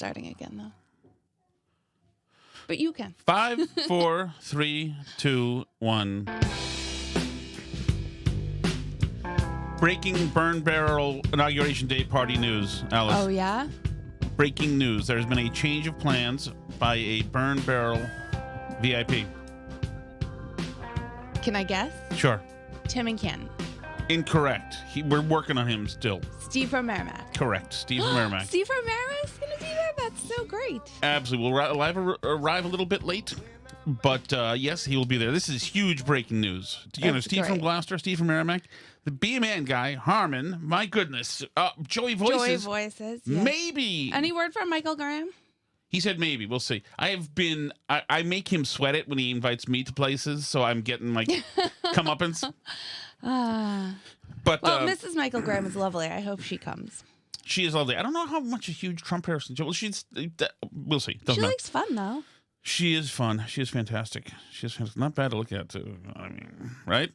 starting again, though. But you can. 5, 4, 3, 2, 1. Breaking Burn Barrel Inauguration Day party news, Alice. Oh, yeah? Breaking news. There's been a change of plans by a Burn Barrel VIP. Can I guess? Sure. Tim and Ken. Incorrect. We're working on him still. Steve from Merrimack. Correct. Steve from Merrimack. Steve from Merrimack's going to be there? That's so great. Absolutely. We'll arrive a little bit late, but yes, he will be there. This is huge breaking news. You know, Steve from Gloucester, Steve from Merrimack, the B-Man guy, Harmon, my goodness, Joey Voices. Joey Voices, yes. Maybe. Any word from Michael Graham? He said maybe. We'll see. I make him sweat it when he invites me to places, so I'm getting like comeuppance. But Mrs. Michael Graham is lovely. I hope she comes. She is lovely. I don't know how much a huge Trump person. Well, we'll see. She likes fun though. She is fun. She is fantastic. She is fantastic. Not bad to look at too. I mean, right?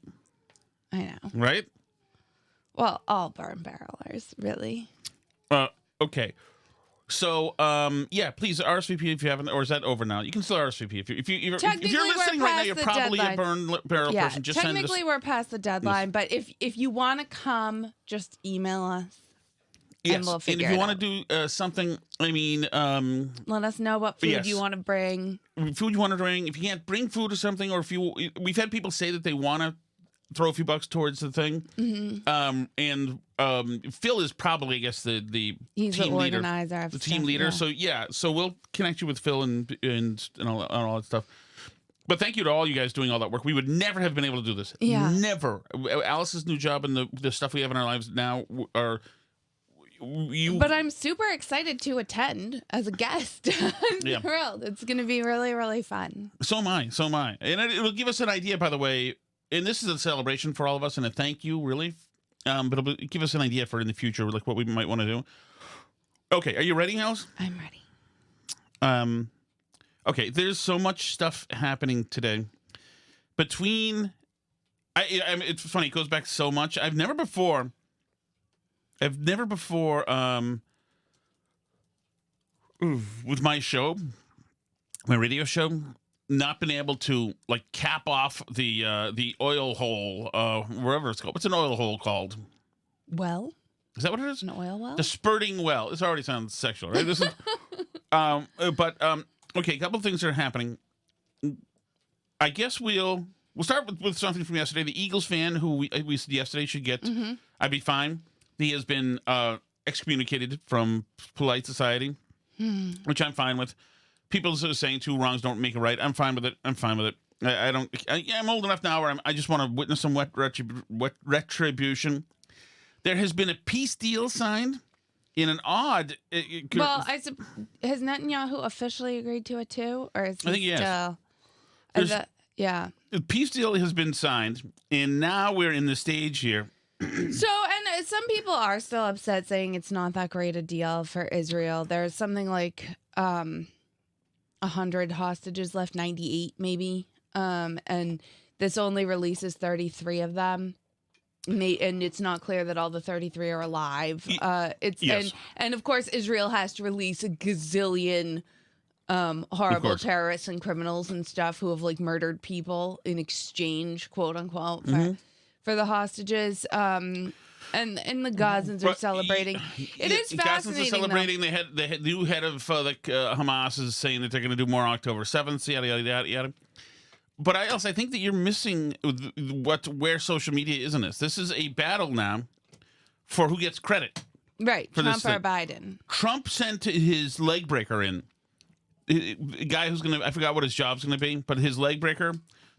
I know. Right? Well, all burn barrelers, really. Okay. So, yeah, please RSVP if you haven't, or is that over now? You can still RSVP if you're listening right now. You're probably a burn barrel person. Just technically we're past the deadline, but if you want to come, just email us. Yes, and we'll figure and if you want to do something, I mean, let us know what food you want to bring. Food you want to bring. If you can't bring food or something, or we've had people say that they want to throw a few bucks towards the thing. Mm-hmm. And Phil is probably, I guess, he's team the organizer leader, the team leader. Yeah. So we'll connect you with Phil and all that stuff. But thank you to all you guys doing all that work. We would never have been able to do this. Yeah, never. Alice's new job and the stuff we have in our lives now are. But I'm super excited to attend as a guest. I'm thrilled. It's going to be really, really fun. So am I. And it will give us an idea, by the way, and this is a celebration for all of us and a thank you, really. But it'll give us an idea for in the future, like what we might want to do. Okay, are you ready, Alice? I'm ready. Okay, there's so much stuff happening today. It's funny, it goes back so much. I've never before with my show, my radio show, not been able to like cap off the oil hole, wherever it's called. What's an oil hole called? Well, is that what it is? An oil well? The spurting well. This already sounds sexual, right? This is, okay, a couple of things are happening. I guess we'll start with something from yesterday. The Eagles fan who we said yesterday should get, I'd be fine. He has been excommunicated from polite society, which I'm fine with. People are saying two wrongs don't make a right. I'm fine with it. I'm old enough now where I just want to witness some wet retribution. There has been a peace deal signed in an odd. Has Netanyahu officially agreed to it too, or is he I think still? Yeah. The peace deal has been signed, and now we're in the stage here. And some people are still upset, saying it's not that great a deal for Israel. There's something like 100 hostages left, 98 maybe, and this only releases 33 of them. And it's not clear that all the 33 are alive. And of course Israel has to release a gazillion horrible terrorists and criminals and stuff who have like murdered people in exchange, quote unquote, for the hostages. And the Gazans are celebrating. It is fascinating. Gazans are celebrating. The new head of Hamas is saying that they're going to do more on October 7th. Yada yada yada. But I think that you're missing where social media is in this. This is a battle now for who gets credit. Right, Trump or Biden. Trump sent his leg breaker in. A guy who's I forgot what his job's going to be, but his leg breaker,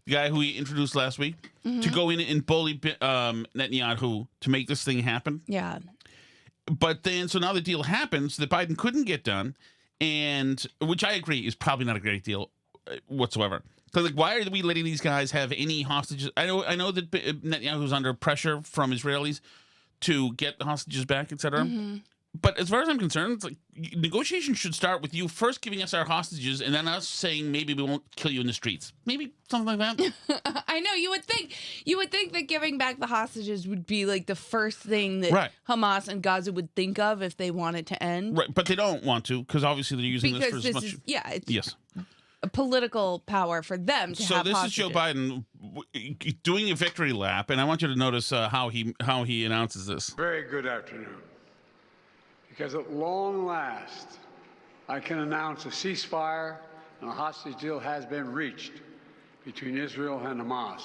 the guy who he introduced last week, to go in and bully Netanyahu to make this thing happen. Yeah. But then, so now the deal happens that Biden couldn't get done, and which I agree is probably not a great deal whatsoever. So, like, why are we letting these guys have any hostages? I know that Netanyahu's under pressure from Israelis to get the hostages back, etc. But as far as I'm concerned, it's like negotiations should start with you first giving us our hostages, and then us saying maybe we won't kill you in the streets. Maybe something like that. I know you would think that giving back the hostages would be like the first thing that Hamas and Gaza would think of if they wanted to end. Right, but they don't want to because obviously they're using this for as much. It's a political power for them to have So this hostages. is Joe Biden doing a victory lap, and I want you to notice how he announces this. Very good afternoon. Because at long last, I can announce a ceasefire and a hostage deal has been reached between Israel and Hamas.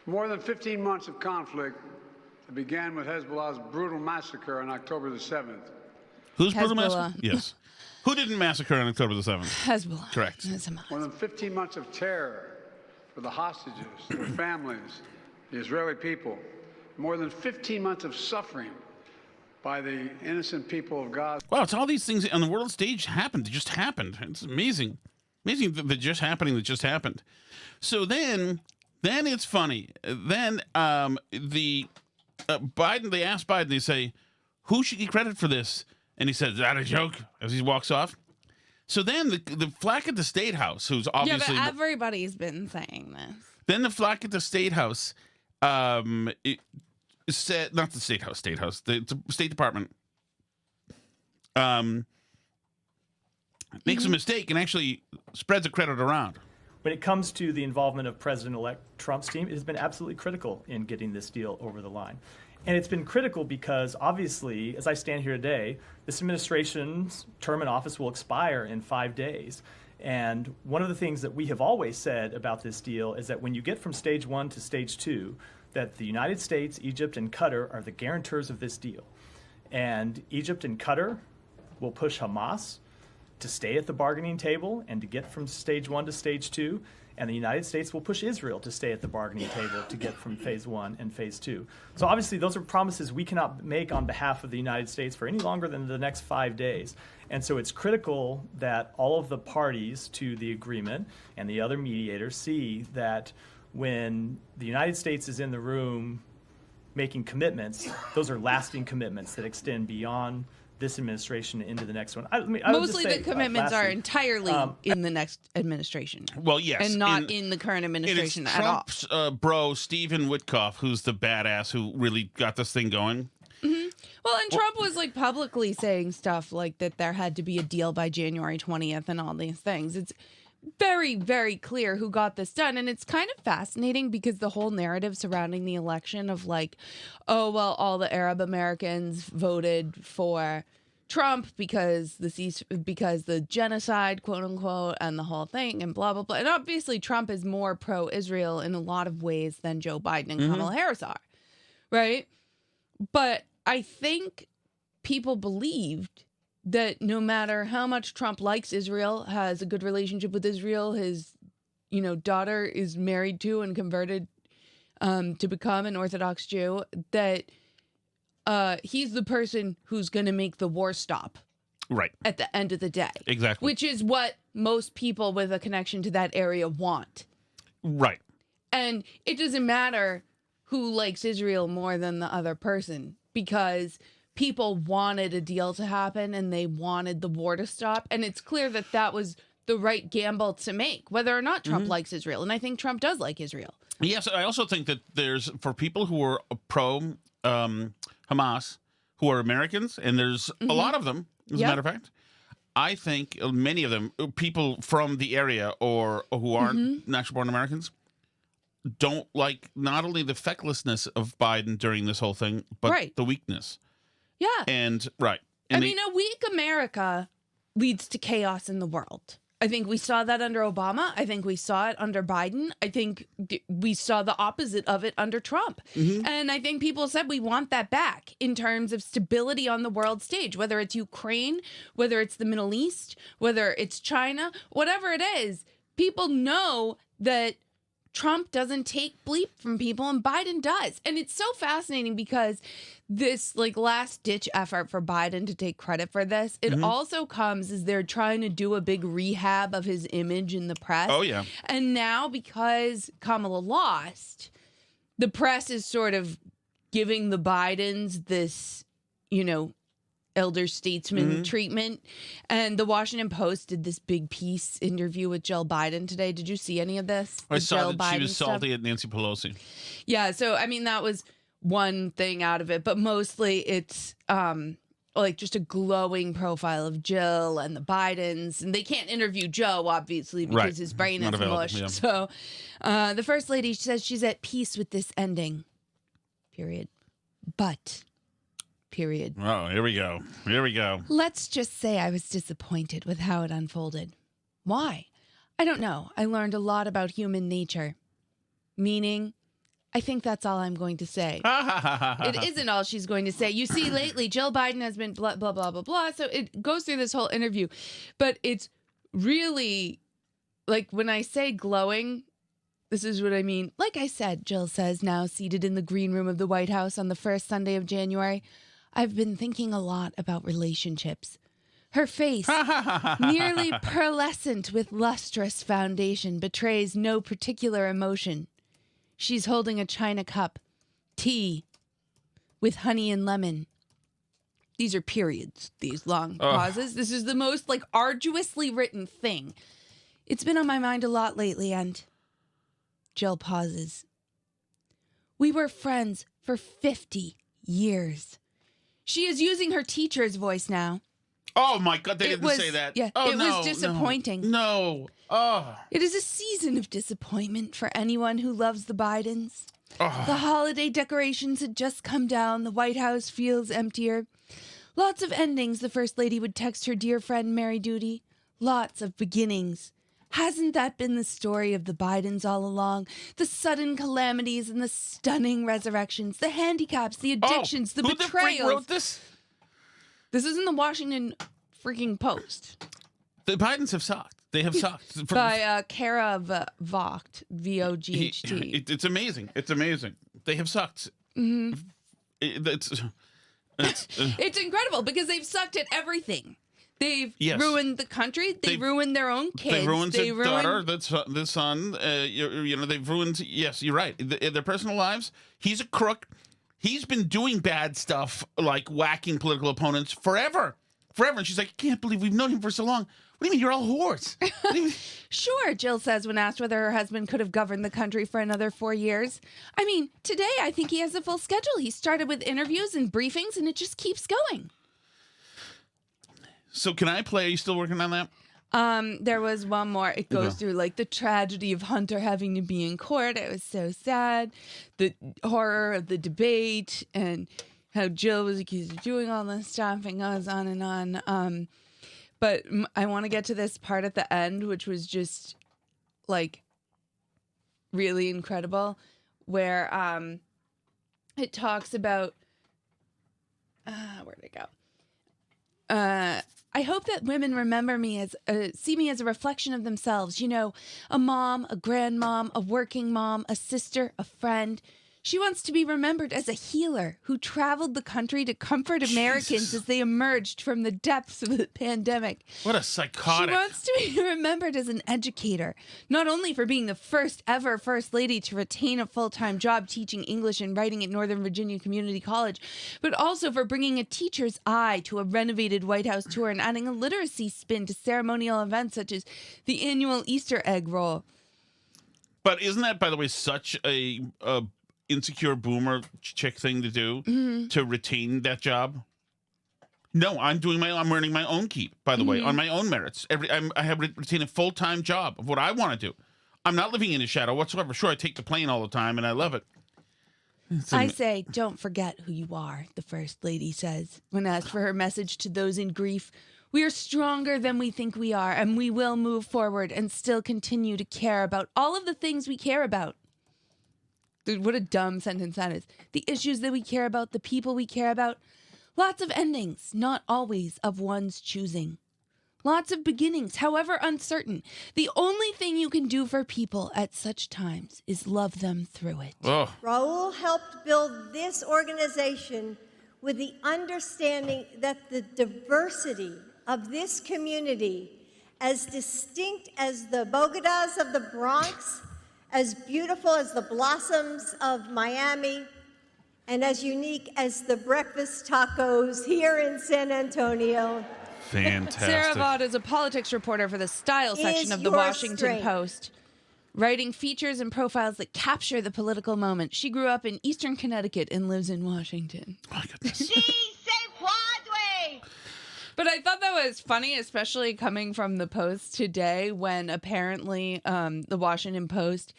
More than 15 months of conflict that began with Hezbollah's brutal massacre on October the 7th. Who's brutal massacre? Yes. Who didn't massacre on October the 7th? Hezbollah. Correct. More than 15 months of terror for the hostages, their families, the Israeli people. More than 15 months of suffering by the innocent people of Gaza. Wow, it's all these things on the world stage happened. They just happened. It's amazing. Amazing that just happened. So then it's funny. Then the Biden, they ask Biden, they say, who should get credit for this? And he says, is that a joke? As he walks off. So then the flack at the State House, who's obviously... Yeah, but everybody's been saying this. Then the flack at the State House, said, not the State House, the State Department makes a mistake and actually spreads the credit around. When it comes to the involvement of President-elect Trump's team, it has been absolutely critical in getting this deal over the line. And it's been critical because, obviously, as I stand here today, this administration's term in office will expire in 5 days. And one of the things that we have always said about this deal is that when you get from stage 1 to stage 2, that the United States, Egypt, and Qatar are the guarantors of this deal. And Egypt and Qatar will push Hamas to stay at the bargaining table and to get from stage 1 to stage 2. And the United States will push Israel to stay at the bargaining table to get from phase 1 and phase 2. So obviously those are promises we cannot make on behalf of the United States for any longer than the next 5 days. And so it's critical that all of the parties to the agreement and the other mediators see that when the United States is in the room making commitments, those are lasting commitments that extend beyond this administration into the next one. Mostly the commitments are entirely in the next administration. Well, yes. And not in the current administration at all. Trump's bro, Stephen Witkoff, who's the badass who really got this thing going. Mm-hmm. Well, and Trump was like publicly saying stuff like that there had to be a deal by January 20th and all these things. It's very, very clear who got this done. And it's kind of fascinating because the whole narrative surrounding the election of like, oh, well, all the Arab Americans voted for Trump because the genocide, quote unquote, and the whole thing and blah, blah, blah. And obviously Trump is more pro-Israel in a lot of ways than Joe Biden and Kamala Harris are, right? But I think people believed that no matter how much Trump likes Israel, has a good relationship with Israel, his, daughter is married to and converted to become an Orthodox Jew, that he's the person who's going to make the war stop. Right. At the end of the day. Exactly. Which is what most people with a connection to that area want. Right. And it doesn't matter who likes Israel more than the other person, because people wanted a deal to happen and they wanted the war to stop. And it's clear that that was the right gamble to make, whether or not Trump likes Israel. And I think Trump does like Israel. Yes, I also think that there's, for people who are pro Hamas, who are Americans, and there's a lot of them, as a matter of fact, I think many of them, people from the area or who aren't natural-born Americans, don't like not only the fecklessness of Biden during this whole thing, but the weakness. Yeah. And, and I mean, a weak America leads to chaos in the world. I think we saw that under Obama. I think we saw it under Biden. I think we saw the opposite of it under Trump. And I think people said we want that back in terms of stability on the world stage, whether it's Ukraine, whether it's the Middle East, whether it's China, whatever it is. People know that Trump doesn't take bleep from people and Biden does. And it's so fascinating because this last ditch effort for Biden to take credit for this, it also comes as they're trying to do a big rehab of his image in the press. Oh, yeah. And now because Kamala lost, the press is sort of giving the Bidens this, elder statesman treatment. And the Washington Post did this big piece interview with Jill Biden today. Did you see any of this? I saw that she Biden was salty at Nancy Pelosi. Yeah, so I mean that was one thing out of it, but mostly it's like just a glowing profile of Jill and the Bidens, and they can't interview Joe obviously because his brain is mush. Yeah. So the first lady says she's at peace with this ending. Period. But. Period. Oh, here we go. Here we go. Let's just say I was disappointed with how it unfolded. Why? I don't know. I learned a lot about human nature. Meaning, I think that's all I'm going to say. It isn't all she's going to say. You see, lately, Jill Biden has been blah, blah, blah, blah, blah. So it goes through this whole interview. But it's really, like, when I say glowing, this is what I mean. Like I said, Jill says, now seated in the green room of the White House on the first Sunday of January, I've been thinking a lot about relationships. Her face, nearly pearlescent with lustrous foundation, betrays no particular emotion. She's holding a china cup, tea, with honey and lemon. These are periods, these long pauses. This is the most, like, arduously written thing. It's been on my mind a lot lately, and Jill pauses. We were friends for 50 years. She is using her teacher's voice now. Oh, my God, they didn't say that. Yeah, oh, it was disappointing. No. Oh. It is a season of disappointment for anyone who loves the Bidens. Oh. The holiday decorations had just come down. The White House feels emptier. Lots of endings, the First Lady would text her dear friend Mary Duty. Lots of beginnings. Hasn't that been the story of the Bidens all along? The sudden calamities and the stunning resurrections, the handicaps, the addictions, the betrayals. Who the freak wrote this? This is in the Washington freaking Post. The Bidens have sucked. They have sucked. By Kara Vogt, V-O-G-H-T. It's amazing. It's amazing. They have sucked. Mm-hmm. It's incredible because they've sucked at everything. They've ruined the country. They've ruined their own kids. They ruined their daughter, the son. They've ruined. Yes, you're right. Their personal lives. He's a crook. He's been doing bad stuff like whacking political opponents forever. And she's like, I can't believe we've known him for so long. What do you mean? You're all whores. Sure, Jill says when asked whether her husband could have governed the country for another 4 years. I mean, today I think he has a full schedule. He started with interviews and briefings, and it just keeps going. So can I play? Are you still working on that? There was one more. It goes through like the tragedy of Hunter having to be in court. It was so sad. The horror of the debate and how Jill was accused of doing all this stuff and goes on and on. But I want to get to this part at the end, which was just like really incredible, where it talks about where'd it go? I hope that women remember me as see me as a reflection of themselves. You know, a mom, a grandmom, a working mom, a sister, a friend. She wants to be remembered as a healer who traveled the country to comfort Americans as they emerged from the depths of the pandemic. What a psychotic. She wants to be remembered as an educator, not only for being the first ever First Lady to retain a full-time job teaching English and writing at Northern Virginia Community College, but also for bringing a teacher's eye to a renovated White House tour and adding a literacy spin to ceremonial events such as the annual Easter egg roll. But isn't that, by the way, such a insecure boomer chick thing to do to retain that job? No, I'm earning my own keep, by the way, on my own merits. I have retained a full-time job of what I want to do. I'm not living in a shadow whatsoever. Sure, I take the plane all the time and I love it. I say, don't forget who you are, the First Lady says, when asked for her message to those in grief. We are stronger than we think we are, and we will move forward and still continue to care about all of the things we care about. Dude, what a dumb sentence that is. The issues that we care about, the people we care about. Lots of endings, not always of one's choosing. Lots of beginnings, however uncertain. The only thing you can do for people at such times is love them through it. Oh. Raul helped build this organization with the understanding that the diversity of this community, as distinct as the Bogotas of the Bronx, as beautiful as the blossoms of Miami, and as unique as the breakfast tacos here in San Antonio. Fantastic. Sarah Vaught is a politics reporter for the style section of the your Washington strength. Post, writing features and profiles that capture the political moment. She grew up in Eastern Connecticut and lives in Washington. Oh, my goodness. But I thought that was funny, especially coming from the Post today, when apparently the Washington Post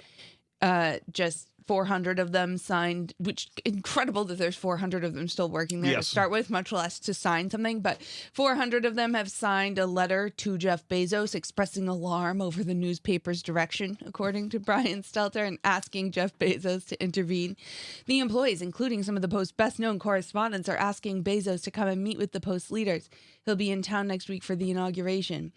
just 400 of them signed, which incredible that there's 400 of them still working there to start with, much less to sign something. But 400 of them have signed a letter to Jeff Bezos expressing alarm over the newspaper's direction, according to Brian Stelter, and asking Jeff Bezos to intervene. The employees, including some of the Post's best-known correspondents, are asking Bezos to come and meet with the Post leaders. He'll be in town next week for the inauguration.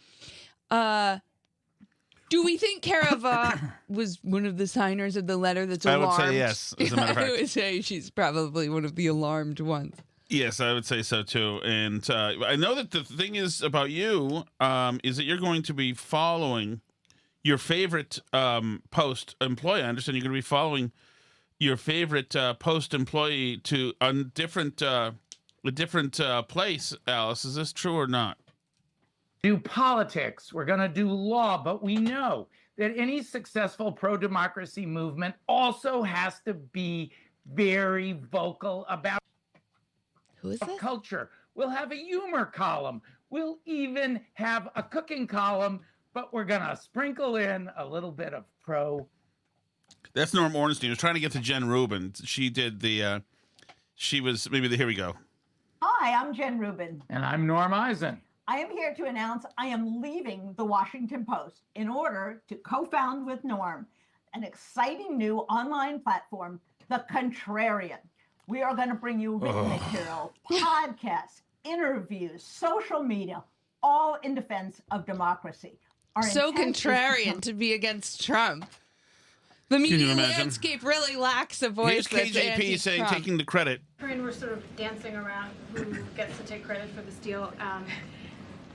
Do we think Cara Vaught was one of the signers of the letter that's alarmed? I would say yes, as a matter of fact. I would say she's probably one of the alarmed ones. Yes, I would say so too. And I know that the thing is about you is that you're going to be following your favorite Post employee. I understand you're going to be following your favorite Post employee to a different place. Alice, is this true or not? Do politics, we're going to do law, but we know that any successful pro-democracy movement also has to be very vocal about Who is this? culture. We'll have a humor column. We'll even have a cooking column, but we're going to sprinkle in a little bit of pro. That's Norm Ornstein. I was trying to get to Jen Rubin. She did here we go. Hi, I'm Jen Rubin. And I'm Norm Eisen. I am here to announce I am leaving the Washington Post in order to co-found with Norm an exciting new online platform, The Contrarian. We are going to bring you written material, podcasts, interviews, social media, all in defense of democracy. So contrarian to be against Trump. The media landscape really lacks a voice. Here's KJP saying, taking the credit. And we're sort of dancing around who gets to take credit for this deal.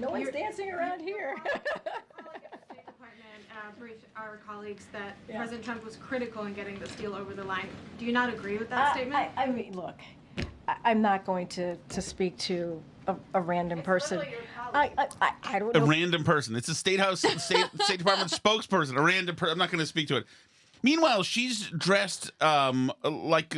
No one's dancing around here. The State Department briefed our colleagues that President Trump was critical in getting this deal over the line. Do you not agree with that statement? I mean, look, I'm not going to speak to a random person. I don't know. A random person. It's a State Department spokesperson. A random person. I'm not going to speak to it. Meanwhile, she's dressed like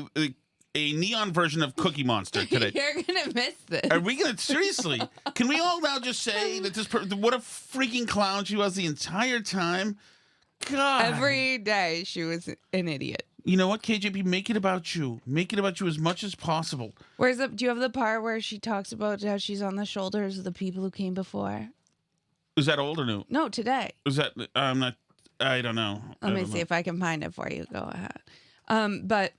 a neon version of Cookie Monster today. You're gonna miss this. Are we gonna seriously? Can we all now just say that what a freaking clown she was the entire time? God. Every day she was an idiot. You know what, KJP? Make it about you. Make it about you as much as possible. Do you have the part where she talks about how she's on the shoulders of the people who came before? Is that old or new? No, today. Is that? I'm not. I don't know. Let me see if I can find it for you. Go ahead. But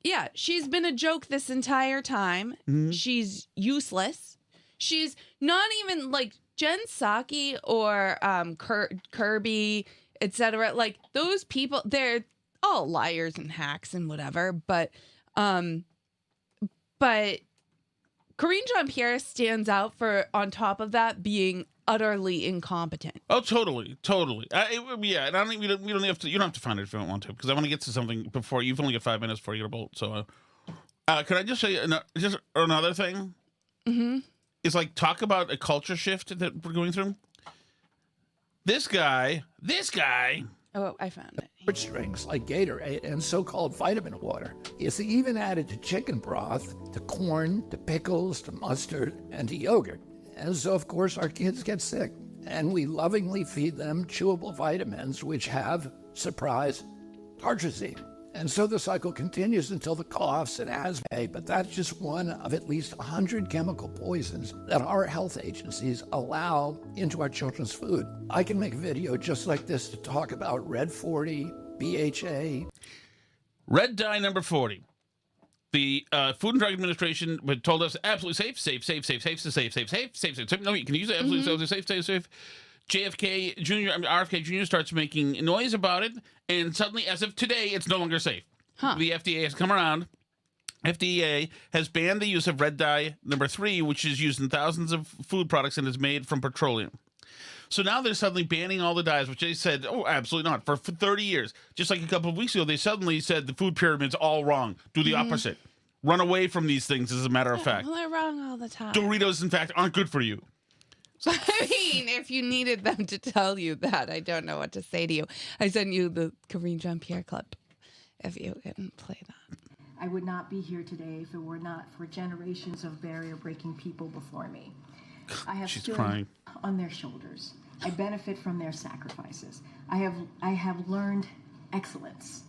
yeah, she's been a joke this entire time. Mm-hmm. She's useless. She's not even like Jen Psaki or Kirby, etc. Like those people, they're all liars and hacks and whatever. But Karine Jean-Pierre stands out for, on top of that, being utterly incompetent. Oh, totally. Yeah, and I don't think we don't have to. You don't have to find it if you don't want to, because I want to get to something before you've only got 5 minutes before you get a bolt. So, can I just say just another thing? Mm-hmm. It's like talk about a culture shift that we're going through. This guy. Oh, I found it. Sports drinks like Gatorade and so-called vitamin water. It's even added to chicken broth, to corn, to pickles, to mustard, and to yogurt. And so, of course, our kids get sick. And we lovingly feed them chewable vitamins, which have, surprise, tartrazine. And so the cycle continues until the coughs and asthma. But that's just one of at least 100 chemical poisons that our health agencies allow into our children's food. I can make a video just like this to talk about Red 40, BHA. Red dye number 40. The Food and Drug Administration told us absolutely safe. No, you can use it absolutely safe. JFK Jr., RFK Jr. starts making noise about it, and suddenly, as of today, it's no longer safe. Huh. The FDA has come around. FDA has banned the use of red dye number 3, which is used in thousands of food products and is made from petroleum. So now they're suddenly banning all the dyes, which they said, oh, absolutely not, for 30 years. Just like a couple of weeks ago, they suddenly said the food pyramid's all wrong. Do the opposite. run away from these things, as a matter of fact. Well, they're wrong all the time. Doritos, in fact, aren't good for you. I mean, if you needed them to tell you that, I don't know what to say to you. I sent you the Karine Jean-Pierre clip, if you can play that. I would not be here today if it were not for generations of barrier-breaking people before me. I have She's stood crying. on their shoulders. I benefit from their sacrifices. I have learned excellence,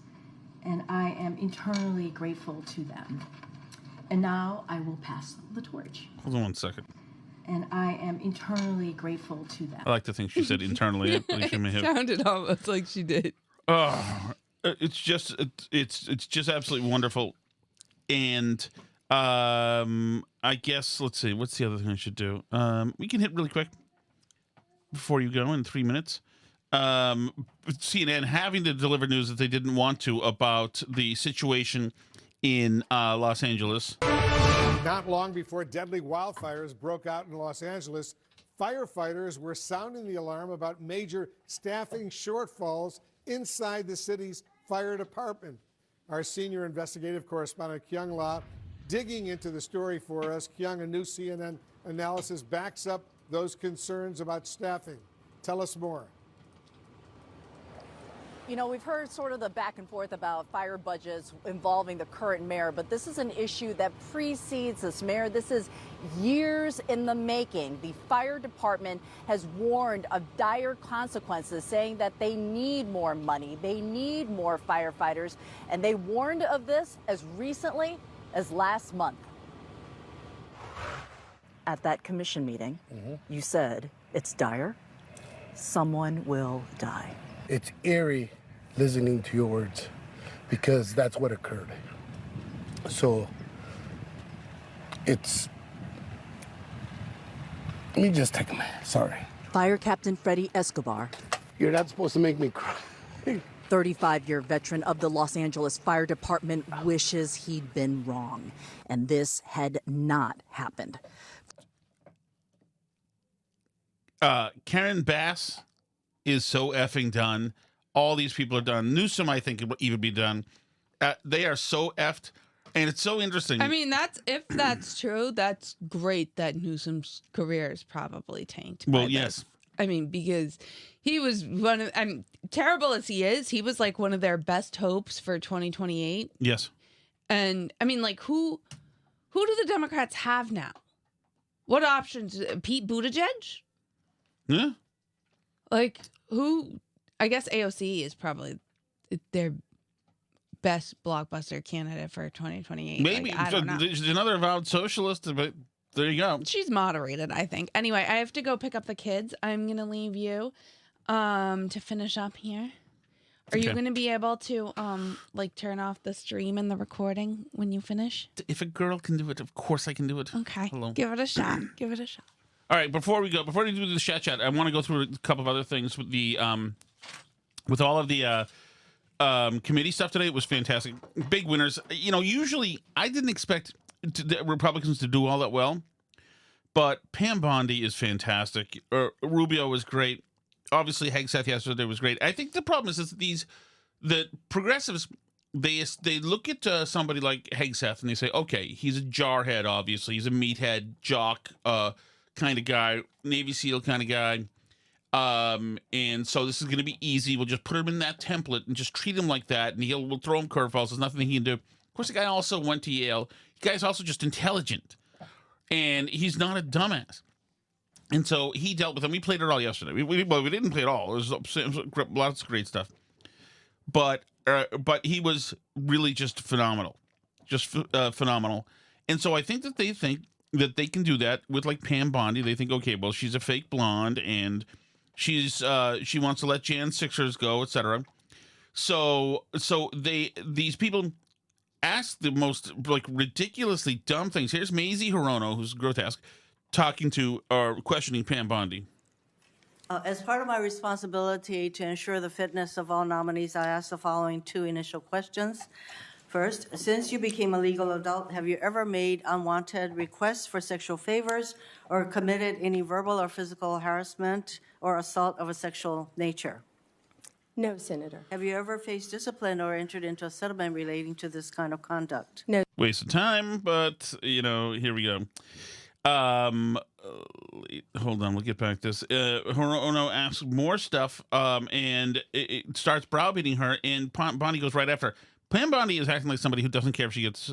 and I am eternally grateful to them. And now I will pass the torch. Hold on one second. And I am eternally grateful to them. I like to think she said internally. I believe she may have. Sounded almost like she did. Oh, it's just absolutely wonderful. And I guess, let's see, what's the other thing I should do? We can hit really quick before you go in 3 minutes. CNN having to deliver news that they didn't want to about the situation in Los Angeles. Not long before deadly wildfires broke out in Los Angeles, firefighters were sounding the alarm about major staffing shortfalls inside the city's fire department. Our senior investigative correspondent, Kyung La, digging into the story for us. Kyung, a new CNN analysis backs up those concerns about staffing. Tell us more. You know, we've heard sort of the back and forth about fire budgets involving the current mayor, but this is an issue that precedes this mayor. This is years in the making. The fire department has warned of dire consequences, saying that they need more money, they need more firefighters, and they warned of this as recently as last month. At that commission meeting, you said, it's dire, someone will die. It's eerie listening to your words because that's what occurred. So let me just take a minute, sorry. Fire Captain Freddie Escobar. You're not supposed to make me cry. 35-year veteran of the Los Angeles Fire Department wishes he'd been wrong, and this had not happened. Karen Bass is so effing done. All these people are done. Newsom, I think, would even be done. They are so effed, and it's so interesting. I mean, if that's true, that's great that Newsom's career is probably tanked. Well, by yes. this. I mean, because he was one of, terrible as he is, he was like one of their best hopes for 2028. Yes. And I mean, like, who do the Democrats have now? What options? Pete Buttigieg? Yeah. Like, who? I guess AOC is probably their best blockbuster candidate for 2028. Maybe. Like, I don't know. She's another avowed socialist, but there you go. She's moderated, I think. Anyway, I have to go pick up the kids. I'm going to leave you to finish up here. Are you going to be able to like turn off the stream and the recording when you finish? If a girl can do it, of course I can do it. Okay. Hello. Give it a shot. Give it a shot. All right, before we do the chat, I want to go through a couple of other things with the with all of the committee stuff today. It was fantastic. Big winners. You know, usually I didn't expect the Republicans to do all that well, but Pam Bondi is fantastic. Rubio was great. Obviously, Hegseth yesterday was great. I think the problem is the progressives, they look at somebody like Hegseth and they say, okay, he's a jarhead, obviously. He's a meathead, jock kind of guy, Navy SEAL kind of guy. And so this is going to be easy. We'll just put him in that template and just treat him like that, and we'll throw him curveballs. There's nothing he can do. Of course, the guy also went to Yale. The guy's also just intelligent, and he's not a dumbass. And so he dealt with them. We played it all yesterday. We didn't play it all. It was lots of great stuff. But he was really just phenomenal. Phenomenal. And so I think that they think that they can do that with like Pam Bondi. They think, okay, well, she's a fake blonde and she wants to let Jan Sixers go, etc. So these people ask the most like ridiculously dumb things. Here's Mazie Hirono, who's grotesque, talking to or questioning Pam Bondi. As part of my responsibility to ensure the fitness of all nominees, I ask the following two initial questions. First, since you became a legal adult, have you ever made unwanted requests for sexual favors or committed any verbal or physical harassment or assault of a sexual nature? No, Senator. Have you ever faced discipline or entered into a settlement relating to this kind of conduct? No. Waste of time, but, here we go. Hold on, we'll get back to this. Hirono asks more stuff, and it starts browbeating her, and Bondi goes right after her. Pam Bondi is acting like somebody who doesn't care if she gets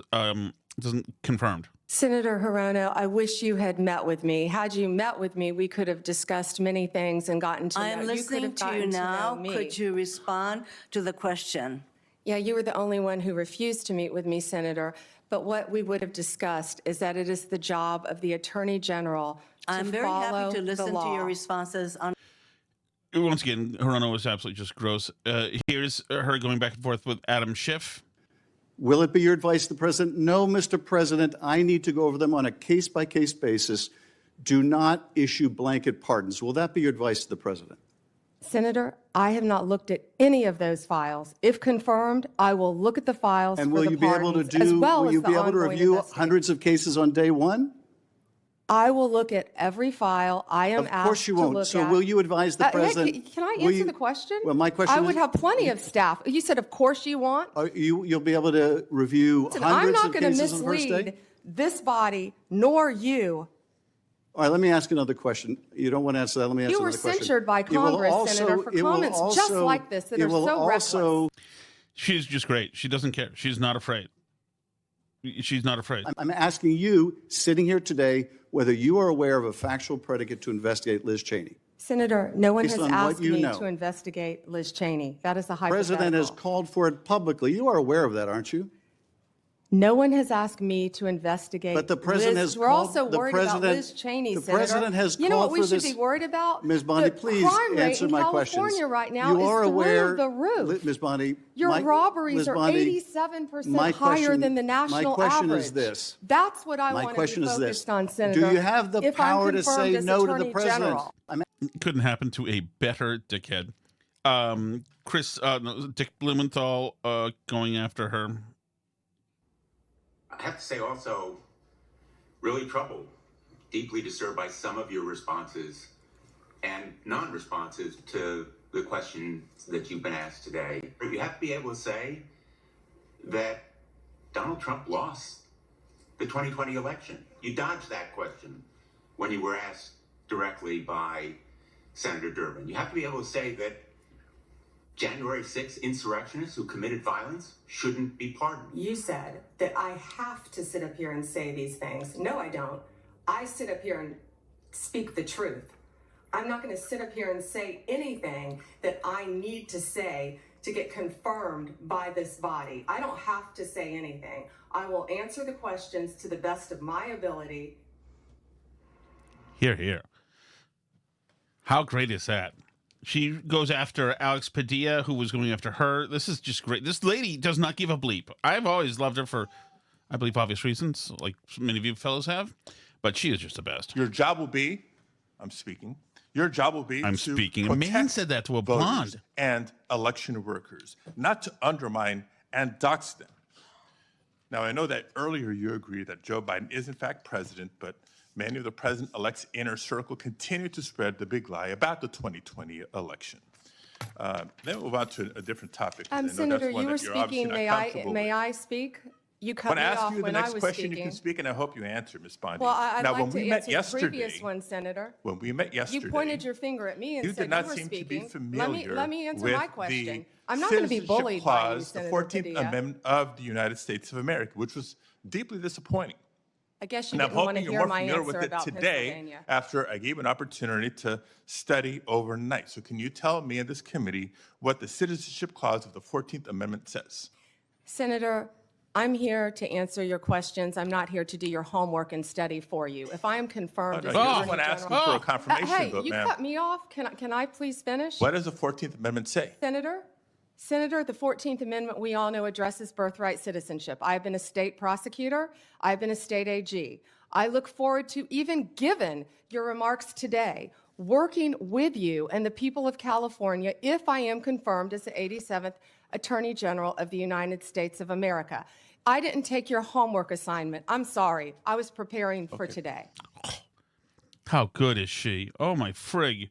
doesn't confirmed. Senator Hirono, I wish you had met with me. Had you met with me, we could have discussed many things and gotten to know. I am listening to you now. Could you respond to the question? Yeah, you were the only one who refused to meet with me, Senator. But what we would have discussed is that it is the job of the Attorney General to I'm very follow happy to the listen to law. your responses on. Once again, Hirono is absolutely just gross. Here's her going back and forth with Adam Schiff. Will it be your advice to the president? No, Mr. President, I need to go over them on a case-by-case basis. Do not issue blanket pardons. Will that be your advice to the president? Senator, I have not looked at any of those files. If confirmed, I will look at the files And for will the you be able to pardons, as well will as you the be able to ongoing review investigation. hundreds of cases on day one? I will look at every file I am asked to look at. Of course you won't. So will you advise the Hey, president? can I will answer you- the question? Well, my question I would is- have plenty of staff. You said, of course you want. You'll be able to review Listen, I'm hundreds not of going to cases on the first mislead day? this body nor you. All right, let me ask another question. You don't want to answer that. Let me answer You were another question. censured by It will Congress, also- Senator, for it will comments just also- like this that it are will so also- She's just great. She doesn't care. She's not afraid. She's not afraid. I'm asking you, sitting here today, whether you are aware of a factual predicate to investigate Liz Cheney. Senator, no one Based has on what asked you me know. to investigate Liz Cheney. That is a The hypothetical. president has called for it publicly. You are aware of that, aren't you? No one has asked me to investigate. But the president Liz. has We're called- also the worried about president- Liz Cheney, the Senator. president has You know what called we for should this- be worried about? Ms. Bondi, the please crime rate answer in my California questions. right now You is are through aware, the roof. Ms. Bondi, Your my- robberies Ms. are Bondi, 87% my higher question- than the national My question average. is this. That's what I My want to question be is focused this. on, Senator. Do you have the if I'm power to confirmed say as no to the Attorney president? General. Couldn't happen to a better dickhead. Dick Blumenthal going after her. I have to say also, really troubled, deeply disturbed by some of your responses and non-responses to the questions that you've been asked today. You have to be able to say that Donald Trump lost the 2020 election. You dodged that question when you were asked directly by Senator Durbin. You have to be able to say that January 6th insurrectionists who committed violence shouldn't be pardoned. You said that I have to sit up here and say these things. No, I don't. I sit up here and speak the truth. I'm not going to sit up here and say anything that I need to say to get confirmed by this body. I don't have to say anything. I will answer the questions to the best of my ability. Here. How great is that? She goes after Alex Padilla, who was going after her. This is just great. This lady does not give a bleep. I've always loved her for, I believe, obvious reasons, like many of you fellows have. But she is just the best. Your job will be, I'm speaking, your job will be I'm to speaking. A man protect said that to a voters blonde. and election workers, not to undermine and dox them. Now, I know that earlier you agreed that Joe Biden is in fact president, but many of the president-elect's inner circle continue to spread the big lie about the 2020 election. Then we'll move on to a different topic. 'cause I know Senator, that's one you were that you're obviously speaking. not comfortable May with. I speak? You When cut I me ask off you the when I next was question, speaking. you can speak, and I hope you answer, Ms. Bondi. Well, I'd now, like when to we met answer yesterday, the previous one, Senator. when we met yesterday, You pointed your finger at me and you said did not you were seem speaking. to be familiar let me answer with my question. the I'm not going to be Citizenship bullied by you, Clause, the Senator 14th Padilla. Amendment of the United States of America, which was deeply disappointing. I guess you And I'm didn't want to hoping hear you're more my familiar answer with it about today Pennsylvania. after I gave an opportunity to study overnight. So can you tell me and this committee what the Citizenship Clause of the 14th Amendment says? Senator, I'm here to answer your questions. I'm not here to do your homework and study for you. If I am confirmed Oh, as no, you're the Attorney one asking General- for a confirmation Hey, vote, you ma'am. cut me off. Can I please finish? What does the 14th Amendment say? Senator, the 14th Amendment, we all know, addresses birthright citizenship. I've been a state prosecutor. I've been a state AG. I look forward to, even given your remarks today, working with you and the people of California if I am confirmed as the 87th Attorney General of the United States of America. I didn't take your homework assignment. I'm sorry. I was preparing for today. How good is she? Oh, my frig.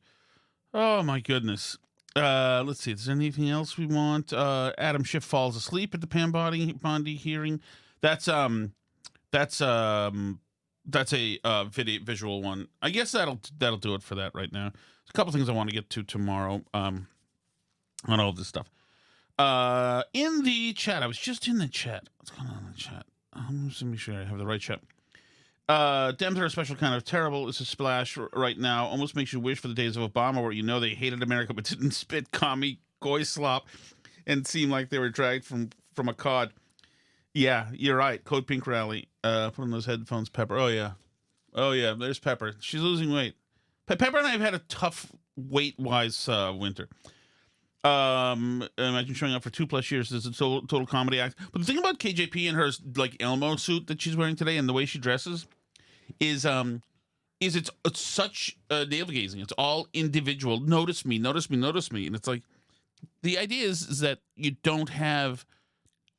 Oh, my goodness. Let's see. Is there anything else we want? Adam Schiff falls asleep at the Pam Bondi hearing. That's a visual one. I guess that'll do it for that right now. There's a couple things I want to get to tomorrow on all this stuff. In the chat, I was just in the chat. What's going on in the chat? Let me make sure I have the right chat. Dems are a special kind of terrible. It's a splash right now. Almost makes you wish for the days of Obama where they hated America but didn't spit commie goy slop and seemed like they were dragged from a cod. Yeah, you're right. Code Pink rally. Put on those headphones, Pepper. Oh, yeah. There's Pepper. She's losing weight. Pepper and I have had a tough weight-wise winter. Imagine showing up for 2+ years as a total comedy act. But the thing about KJP and her like Elmo suit that she's wearing today and the way she dresses is it's such navel gazing. It's all individual. Notice me, and it's like the idea is that you don't have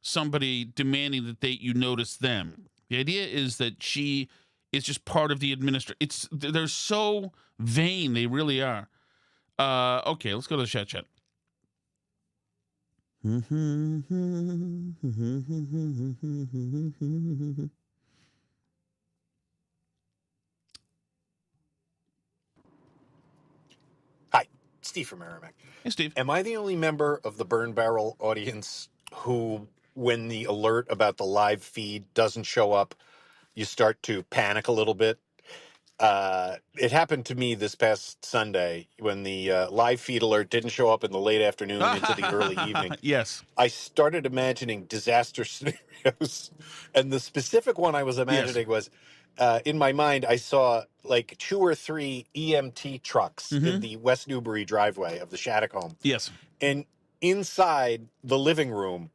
somebody demanding that you notice them. The idea is that she is just part of the administration. They're so vain. They really are. Okay, let's go to the chat. Hi, Steve from Merrimack. Hey, Steve. Am I the only member of the Burn Barrel audience who, when the alert about the live feed doesn't show up, you start to panic a little bit? It happened to me this past Sunday when the live feed alert didn't show up in the late afternoon into the early evening. Yes. I started imagining disaster scenarios. And the specific one I was imagining was, in my mind, I saw like 2 or 3 EMT trucks in the West Newbury driveway of the Shattuck home. Yes. And inside the living room,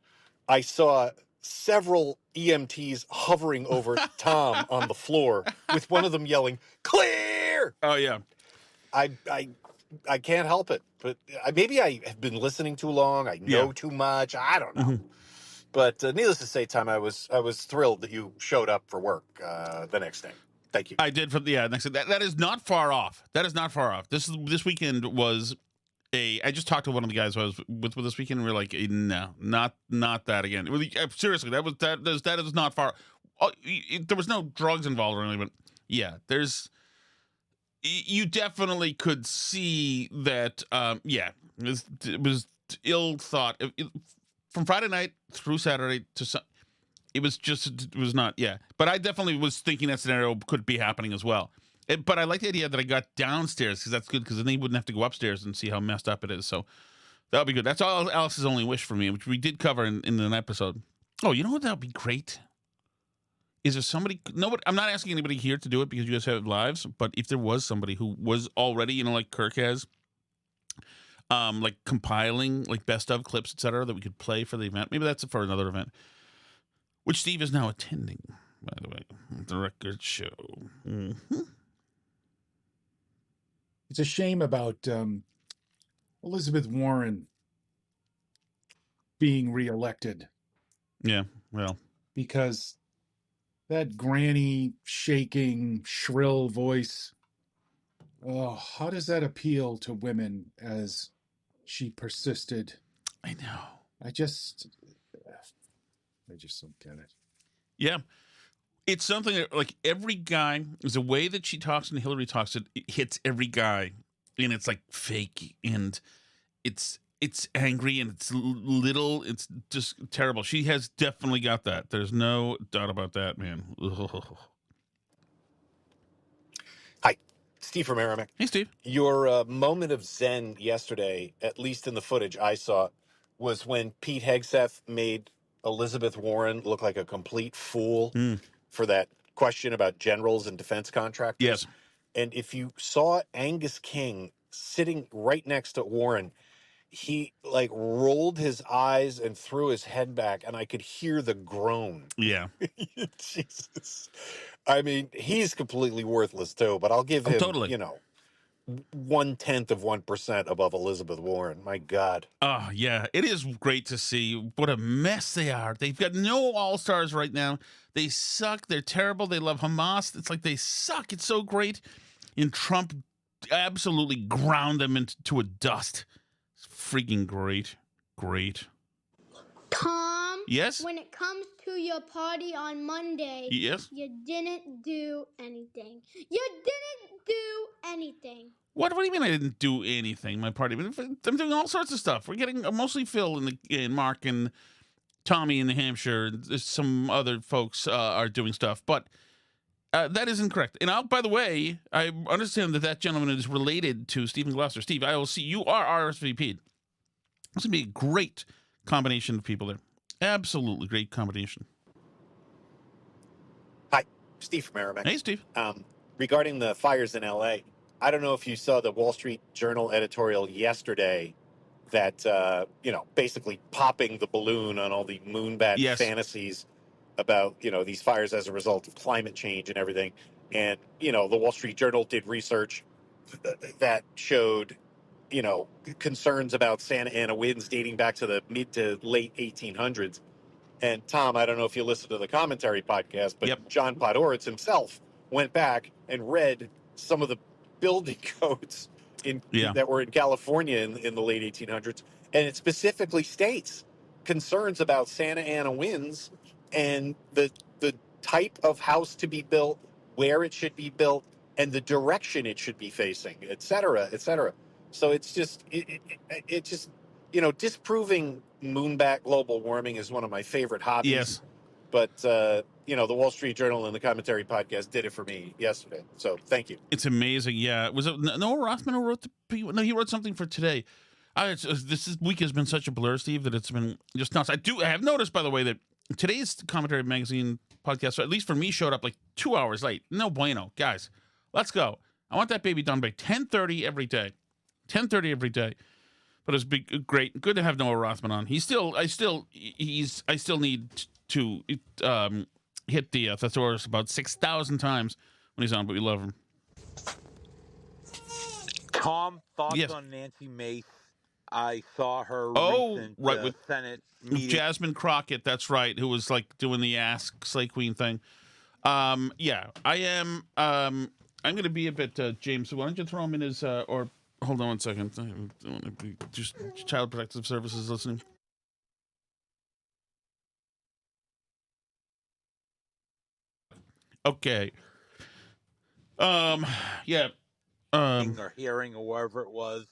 I saw several EMTs hovering over Tom on the floor with one of them yelling, "Clear!" Oh, yeah. I can't help it. But maybe I have been listening too long. I know too much. I don't know. But needless to say, Tom, I was thrilled that you showed up for work the next day. Thank you. I did next day. That is not far off. This weekend was I just talked to one of the guys I was with this weekend, and we were like, no, not that again. Seriously, that is not far. There was no drugs involved or anything, but yeah, you definitely could see that. It was ill thought from Friday night through Saturday to it was not. Yeah, but I definitely was thinking that scenario could be happening as well. But I like the idea that I got downstairs because that's good because then he wouldn't have to go upstairs and see how messed up it is. So that'll be good. That's all Alice's only wish for me, which we did cover in an episode. Oh, you know what? That would be great. Is there somebody? Nobody. I'm not asking anybody here to do it because you guys have lives. But if there was somebody who was already, like Kirk has, like compiling like best of clips, etc., that we could play for the event. Maybe that's for another event, which Steve is now attending, by the way, the record show. It's a shame about Elizabeth Warren being reelected. Yeah, well. Because that granny, shaking, shrill voice, how does that appeal to women as she persisted? I know. I just don't get it. Yeah. It's something that, like, every guy, there's a way that she talks and Hillary talks, it hits every guy, and it's like fake, and it's angry, and it's little, it's just terrible. She has definitely got that. There's no doubt about that, man. Ugh. Hi, Steve from Merrimack. Hey, Steve. Your moment of zen yesterday, at least in the footage I saw, was when Pete Hegseth made Elizabeth Warren look like a complete fool for that question about generals and defense contractors. Yes. And if you saw Angus King sitting right next to Warren, he like rolled his eyes and threw his head back, and I could hear the groan. Yeah. Jesus. I mean, he's completely worthless too, but I'll give him, totally. 0.1% above Elizabeth Warren. My God. Oh, yeah. It is great to see what a mess they are. They've got no all-stars right now. They suck. They're terrible. They love Hamas. It's like they suck. It's so great. And Trump absolutely ground them into a dust. Freaking great. Great. Tom? Yes? When it comes to your party on Monday, Yes? you didn't do anything. You didn't do anything. What do you mean I didn't do anything? My party, I'm doing all sorts of stuff. We're getting mostly Phil and Mark and Tommy in New Hampshire. And some other folks are doing stuff, but that is incorrect. And by the way, I understand that gentleman is related to Stephen Gloucester. Steve, I will see you are RSVP'd. It's going to be a great combination of people there. Absolutely great combination. Hi, Steve from Merrimack. Hey, Steve. Regarding the fires in L.A., I don't know if you saw the Wall Street Journal editorial yesterday that, basically popping the balloon on all the moonbat fantasies about, these fires as a result of climate change and everything. And, the Wall Street Journal did research that showed, concerns about Santa Ana winds dating back to the mid to late 1800s. And Tom, I don't know if you listened to the commentary podcast, but John Podhoretz himself went back and read some of the building codes that were in California in the late 1800s, and it specifically states concerns about Santa Ana winds and the type of house to be built, where it should be built, and the direction it should be facing, et cetera, et cetera. So it's just it just disproving moonbat global warming is one of my favorite hobbies. Yes. But, the Wall Street Journal and the commentary podcast did it for me yesterday. So thank you. It's amazing. Yeah. Was it Noah Rothman who wrote No, he wrote something for today. This week has been such a blur, Steve, that it's been just nuts. I have noticed, by the way, that today's commentary magazine podcast, at least for me, showed up like 2 hours late. No bueno. Guys, let's go. I want that baby done by 10:30 every day. 10:30 every day. But it's great. Good to have Noah Rothman on. I still need to hit the thesaurus about 6,000 times when he's on, but we love him. Tom, thoughts on Nancy Mace? I saw her recent with Senate meeting. Jasmine Crockett, that's right, who was like doing the Ask Slay Queen thing. Yeah, I am. I'm going to be a bit, James, why don't you throw him in his, or hold on one second. Just Child Protective Services listening. Okay. Yeah. Or hearing or wherever it was,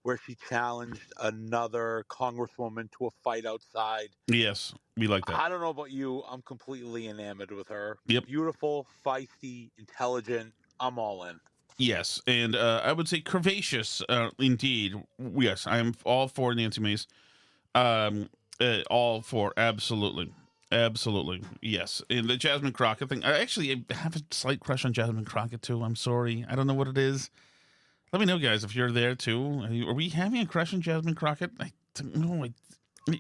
where she challenged another congresswoman to a fight outside. Yes, we like that. I don't know about you. I'm completely enamored with her. Yep. Beautiful, feisty, intelligent. I'm all in. Yes, and I would say curvaceous, indeed. Yes, I am all for Nancy Mace. All for, absolutely. Absolutely, yes. And the Jasmine Crockett thing, I actually have a slight crush on Jasmine Crockett, too. I'm sorry. I don't know what it is. Let me know, guys, if you're there, too. Are we having a crush on Jasmine Crockett? I don't know.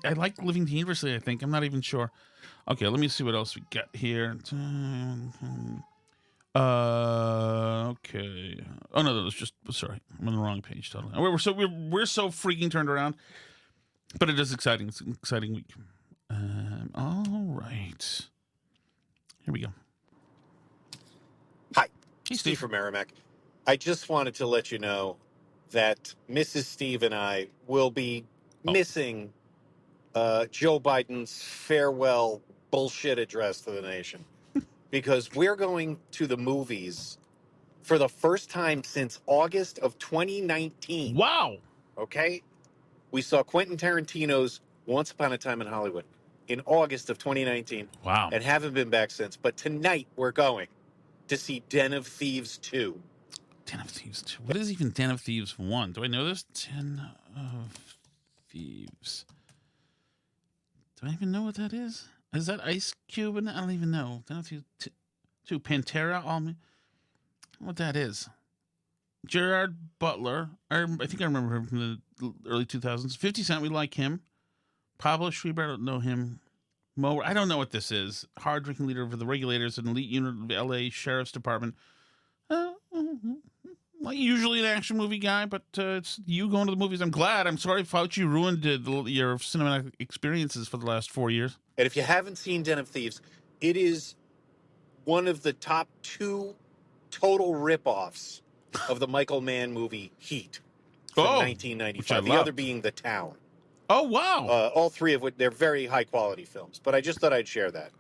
I like Living Dangerously, I think. I'm not even sure. Okay, let me see what else we got here. Okay. Oh, no, it's just, sorry. I'm on the wrong page, totally. We're so freaking turned around. But it is exciting. It's an exciting week. All right. Here we go. Hi, Steve from Merrimack. I just wanted to let you know that Mrs. Steve and I will be missing Joe Biden's farewell bullshit address to the nation because we're going to the movies for the first time since August of 2019. Wow. Okay? We saw Quentin Tarantino's Once Upon a Time in Hollywood in August of 2019. Wow. And haven't been back since. But tonight we're going to see Den of Thieves 2. Den of Thieves 2. What is even Den of Thieves 1? Do I know this? Den of Thieves. Do I even know what that is? Is that Ice Cube? And I don't even know. Den of Thieves 2. Pantera? What that is? Gerard Butler. I think I remember him from the early 2000s. 50 Cent, we like him. Pablo Schreiber, I don't know him. Mo, I don't know what this is. Hard drinking leader of the regulators, an elite unit of the L.A. Sheriff's Department. Like usually an action movie guy, but it's you going to the movies. I'm glad. I'm sorry Fauci ruined your cinematic experiences for the last 4 years. And if you haven't seen Den of Thieves, it is one of the top 2 total ripoffs of the Michael Mann movie Heat. from Oh, 1995. which I The other loved. being The Town. Oh, wow. All three of which, they're very high-quality films. But I just thought I'd share that.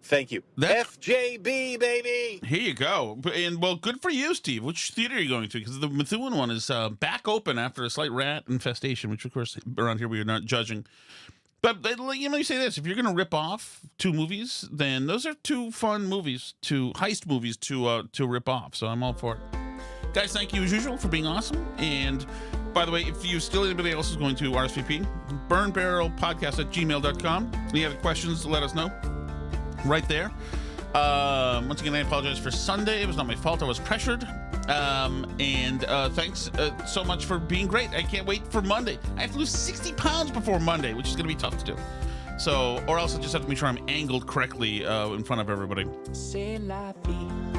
Thank you. FJB, baby! Here you go. And, well, good for you, Steve. Which theater are you going to? Because the Methuen one is back open after a slight rat infestation, which, of course, around here we are not judging. But let me say this. If you're going to rip off two movies, then those are two fun movies, two heist movies to rip off. So I'm all for it. Guys, thank you as usual for being awesome. And by the way, if you still anybody else is going to RSVP, burnbarrelpodcast@gmail.com. Any other questions, let us know. Right there. Once again, I apologize for Sunday. It was not my fault. I was pressured. And thanks so much for being great. I can't wait for Monday. I have to lose 60 pounds before Monday, which is going to be tough to do. So, or else I just have to make sure I'm angled correctly in front of everybody. C'est la vie.